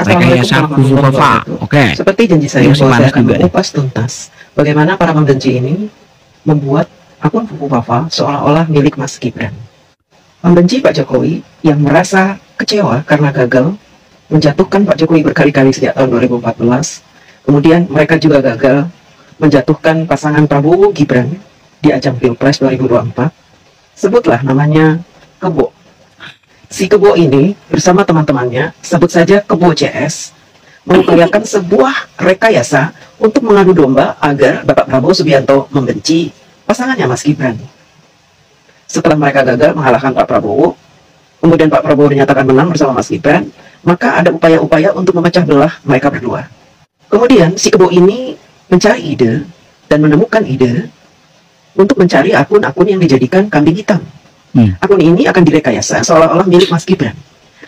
rekayasa Fufu Fafa. Oke. Seperti janji saya Masih bahwa saya panas akan juga nih. mengupas tuntas bagaimana para pembenci ini membuat akun Fufu Fafa seolah-olah milik Mas Gibran. Pembenci Pak Jokowi yang merasa kecewa karena gagal menjatuhkan Pak Jokowi berkali-kali sejak tahun 2014. Kemudian mereka juga gagal menjatuhkan pasangan Prabowo Gibran di ajang Pilpres 2024. Sebutlah namanya Kebo. Si Kebo ini bersama teman-temannya, sebut saja Kebo CS, mengupayakan sebuah rekayasa untuk mengadu domba agar Bapak Prabowo Subianto membenci pasangannya Mas Gibran. Setelah mereka gagal mengalahkan Pak Prabowo, kemudian Pak Prabowo dinyatakan menang bersama Mas Gibran, maka ada upaya-upaya untuk memecah belah mereka berdua. Kemudian si Kebo ini mencari ide dan menemukan ide untuk mencari akun-akun yang dijadikan kambing hitam. Akun ini akan direkayasa seolah-olah milik Mas Gibran.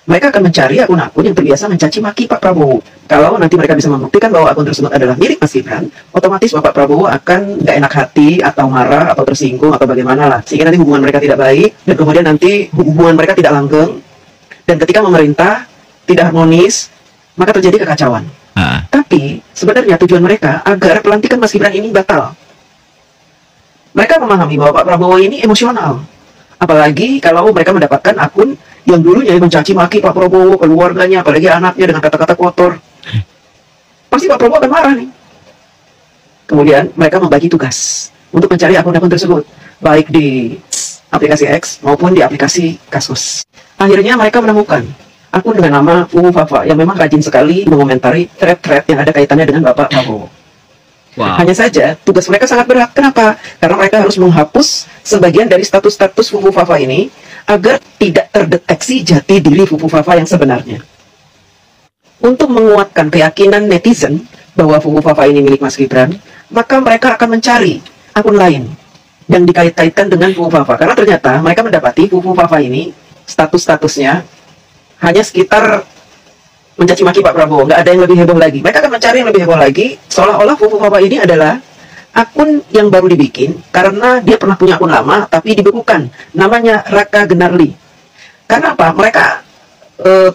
Mereka akan mencari akun-akun yang terbiasa mencaci maki Pak Prabowo. Kalau nanti mereka bisa membuktikan bahwa akun tersebut adalah milik Mas Gibran, otomatis Bapak Prabowo akan nggak enak hati atau marah atau tersinggung atau bagaimana lah, sehingga nanti hubungan mereka tidak baik dan kemudian nanti hubungan mereka tidak langgeng, dan ketika memerintah tidak harmonis, maka terjadi kekacauan. Tapi sebenarnya tujuan mereka agar pelantikan Mas Gibran ini batal. Mereka memahami bahwa Pak Prabowo ini emosional. Apalagi kalau mereka mendapatkan akun yang dulunya mencaci maki Pak Prabowo, keluarganya, apalagi anaknya dengan kata-kata kotor. Pasti Pak Prabowo akan marah nih. Kemudian mereka membagi tugas untuk mencari akun-akun tersebut, baik di aplikasi X maupun di aplikasi Kaskus. Akhirnya mereka menemukan akun dengan nama Fufu Fafa yang memang rajin sekali mengomentari thread-thread yang ada kaitannya dengan Bapak Prabowo. Hanya saja tugas mereka sangat berat. Kenapa? Karena mereka harus menghapus sebagian dari status-status Fufu Fafa ini agar tidak terdeteksi jati diri Fufu Fafa yang sebenarnya. Untuk menguatkan keyakinan netizen bahwa Fufu Fafa ini milik Mas Gibran, maka mereka akan mencari akun lain yang dikait-kaitkan dengan Fufu Fafa. Karena ternyata mereka mendapati Fufu Fafa ini status-statusnya hanya sekitar mencaci maki Pak Prabowo, nggak ada yang lebih heboh lagi. Mereka akan mencari yang lebih heboh lagi, seolah-olah Fufu Fafa ini adalah akun yang baru dibikin karena dia pernah punya akun lama tapi dibekukan, namanya Raka Genarli. Karena apa? Mereka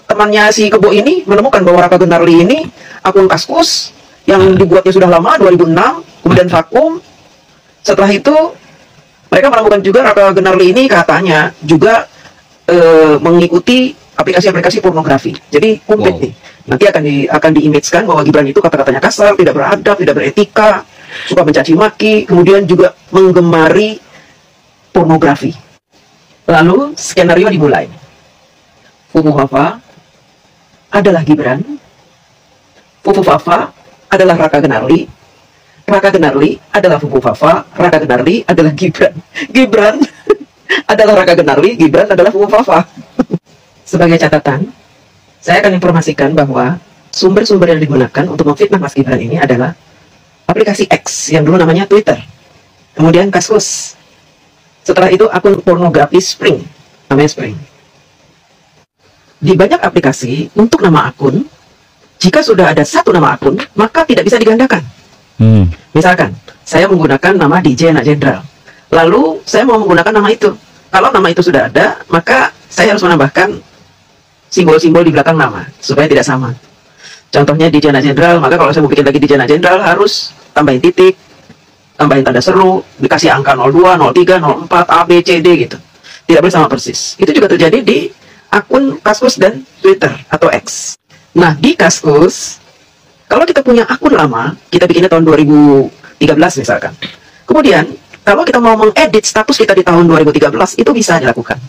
temannya si Kebo ini menemukan bahwa Raka Genarli ini akun Kaskus yang dibuatnya sudah lama, 2006, kemudian vakum. Setelah itu mereka menemukan juga Raka Genarli ini katanya juga mengikuti aplikasi-aplikasi pornografi. Jadi komplit nih. Nanti akan diimage-kan bahwa Gibran itu kata-katanya kasar, tidak beradab, tidak beretika, suka mencaci maki, kemudian juga menggemari pornografi. Lalu skenario dimulai. Fufu Fafa adalah Gibran. Fufu Fafa adalah Raka Genarli. Raka Genarli adalah Fufu Fafa. Raka Genarli adalah Gibran. Gibran adalah Raka Genarli. Gibran adalah Fufu Fafa. Sebagai catatan, saya akan informasikan bahwa sumber-sumber yang digunakan untuk memfitnah Mas Gibran ini adalah aplikasi X yang dulu namanya Twitter, kemudian Kaskus. Setelah itu akun pornografi Spring, namanya Spring. Di banyak aplikasi untuk nama akun, jika sudah ada satu nama akun, maka tidak bisa digandakan. Misalkan, saya menggunakan nama DJ Anak Jenderal, lalu saya mau menggunakan nama itu. Kalau nama itu sudah ada, maka saya harus menambahkan simbol-simbol di belakang nama supaya tidak sama. Contohnya DJ Anak Jenderal, maka kalau saya mau bikin lagi DJ Anak Jenderal harus tambahin titik, tambahin tanda seru, dikasih angka 02, 03, 04, A, B, C, D gitu. Tidak boleh sama persis. Itu juga terjadi di akun Kaskus dan Twitter atau X. Nah, di Kaskus, kalau kita punya akun lama, kita bikinnya tahun 2013 misalkan. Kemudian, kalau kita mau mengedit status kita di tahun 2013, itu bisa dilakukan.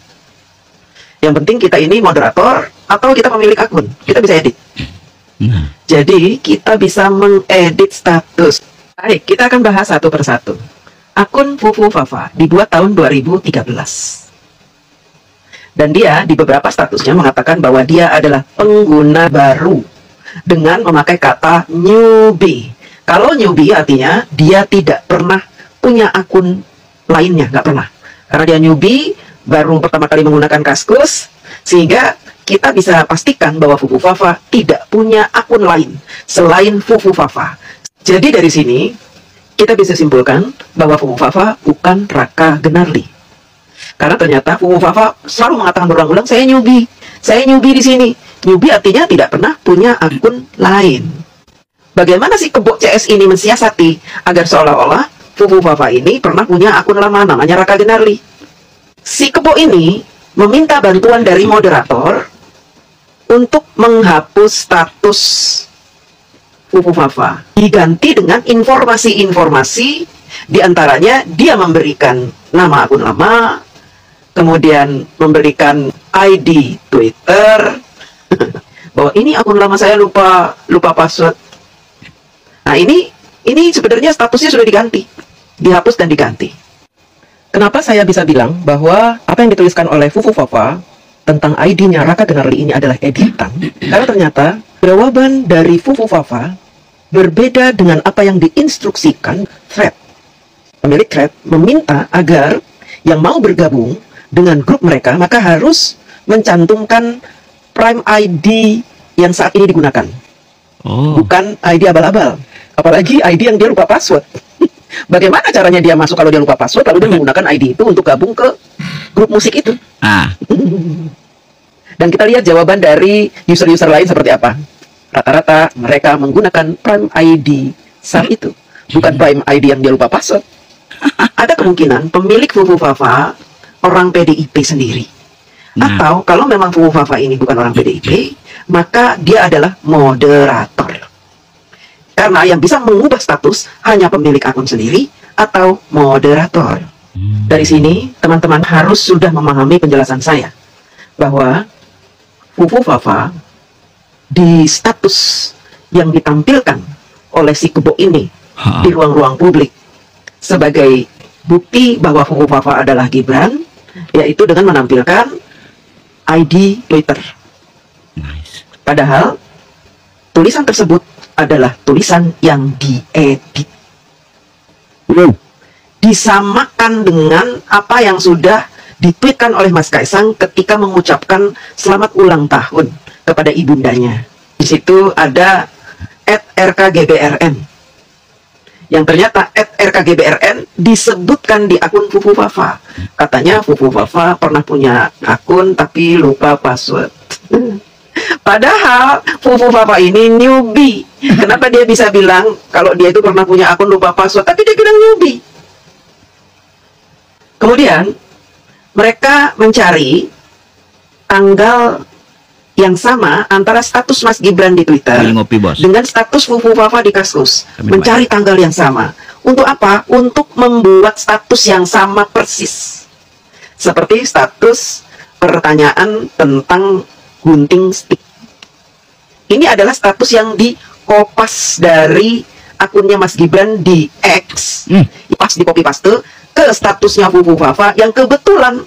Yang penting kita ini moderator atau kita pemilik akun, kita bisa edit. Jadi kita bisa mengedit status. Baik, kita akan bahas satu persatu. Akun Fufu Fafa dibuat tahun 2013. Dan dia di beberapa statusnya mengatakan bahwa dia adalah pengguna baru dengan memakai kata newbie. Kalau newbie artinya dia tidak pernah punya akun lainnya, nggak pernah. Karena dia newbie, baru pertama kali menggunakan Kaskus, sehingga kita bisa pastikan bahwa Fufu Fafa tidak punya akun lain selain Fufu Fafa. Jadi dari sini kita bisa simpulkan bahwa Fufu Fafa bukan Raka Genarli. Karena ternyata Fufu Fafa selalu mengatakan berulang-ulang, saya newbie, Saya newbie di sini. Newbie artinya tidak pernah punya akun lain. Bagaimana si kebo CS ini mensiasati agar seolah-olah Fufu Fafa ini pernah punya akun lama namanya Raka Genarli. Si kebo ini meminta bantuan dari moderator untuk menghapus status Fufu Fafa, diganti dengan informasi-informasi, diantaranya dia memberikan nama akun lama, kemudian memberikan ID Twitter, bahwa ini akun lama saya lupa password. Nah ini sebenarnya statusnya sudah diganti, dihapus dan diganti. Kenapa saya bisa bilang bahwa apa yang dituliskan oleh Fufu Fafa tentang ID-nya Raka Genarli ini adalah editan? Karena ternyata jawaban dari Fufu Fafa berbeda dengan apa yang diinstruksikan thread. Pemilik thread meminta agar yang mau bergabung dengan grup mereka maka harus mencantumkan Prime ID yang saat ini digunakan. Bukan ID abal-abal. Apalagi ID yang dia lupa password. Bagaimana caranya dia masuk kalau dia lupa password lalu dia menggunakan ID itu untuk gabung ke grup musik itu? Dan kita lihat jawaban dari user-user lain seperti apa. Rata-rata mereka menggunakan Prime ID saat itu, bukan Prime ID yang dia lupa password. Ada kemungkinan pemilik Fufu Fafa orang PDIP sendiri. Atau kalau memang Fufu Fafa ini bukan orang PDIP, maka dia adalah moderator. Karena yang bisa mengubah status hanya pemilik akun sendiri atau moderator. Dari sini, teman-teman harus sudah memahami penjelasan saya bahwa Fufu Fafa di status yang ditampilkan oleh si kebo ini di ruang-ruang publik sebagai bukti bahwa Fufu Fafa adalah Gibran, yaitu dengan menampilkan ID Twitter. Padahal tulisan tersebut adalah tulisan yang diedit. Disamakan dengan apa yang sudah ditweetkan oleh Mas Kaisang ketika mengucapkan selamat ulang tahun kepada ibundanya. Di situ ada @rkgbrn. Yang ternyata @rkgbrn disebutkan di akun Fufu Fafa. Katanya Fufu Fafa pernah punya akun tapi lupa password. Padahal Fufu Fafa ini newbie. Kenapa dia bisa bilang kalau dia itu pernah punya akun lupa password, tapi dia bilang newbie? Kemudian mereka mencari tanggal yang sama antara status Mas Gibran di Twitter dengan status Fufu Fafa di Kaskus. Mencari tanggal yang sama. Untuk apa? Untuk membuat status yang sama persis. Seperti status pertanyaan tentang gunting stick. Ini adalah status yang dikopas dari akunnya Mas Gibran di X. Pas di copy paste ke statusnya Fufu Fafa yang kebetulan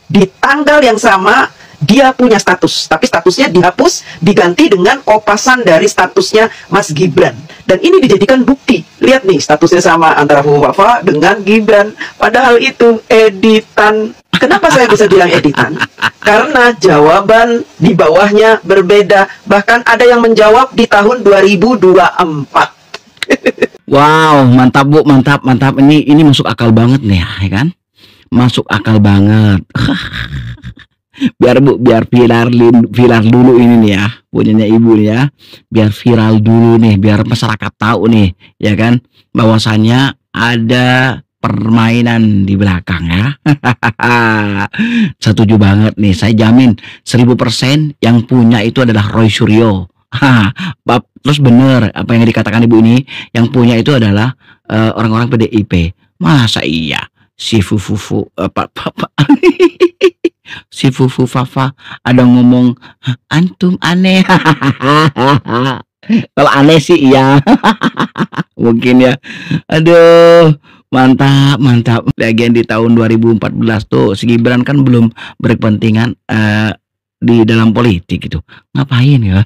di tanggal yang sama dia punya status, tapi statusnya dihapus diganti dengan kopasan dari statusnya Mas Gibran. Dan ini dijadikan bukti. Lihat nih, statusnya sama antara Fufu Fafa dengan Gibran, padahal itu editan. Kenapa saya bisa bilang editan? Karena jawaban di bawahnya berbeda. Bahkan ada yang menjawab di tahun 2024. Wow, mantap Bu, mantap. Ini masuk akal banget nih ya kan? Masuk akal banget. Biar Bu, biar viral dulu ini nih ya, punyanya Ibu nih ya. Biar viral dulu nih, biar masyarakat tahu nih, ya kan, bahwasannya ada permainan di belakang ya. Setuju banget nih, saya jamin 1000% yang punya itu adalah Roy Suryo. Terus bener apa yang dikatakan Ibu ini, yang punya itu adalah orang-orang PDIP. Masa iya si Fufu si Fufu Fafa ada ngomong antum aneh. Kalau aneh sih iya. Mungkin ya. Aduh, mantap. Lagian di tahun 2014 tuh si Gibran kan belum berkepentingan di dalam politik gitu. Ngapain ya?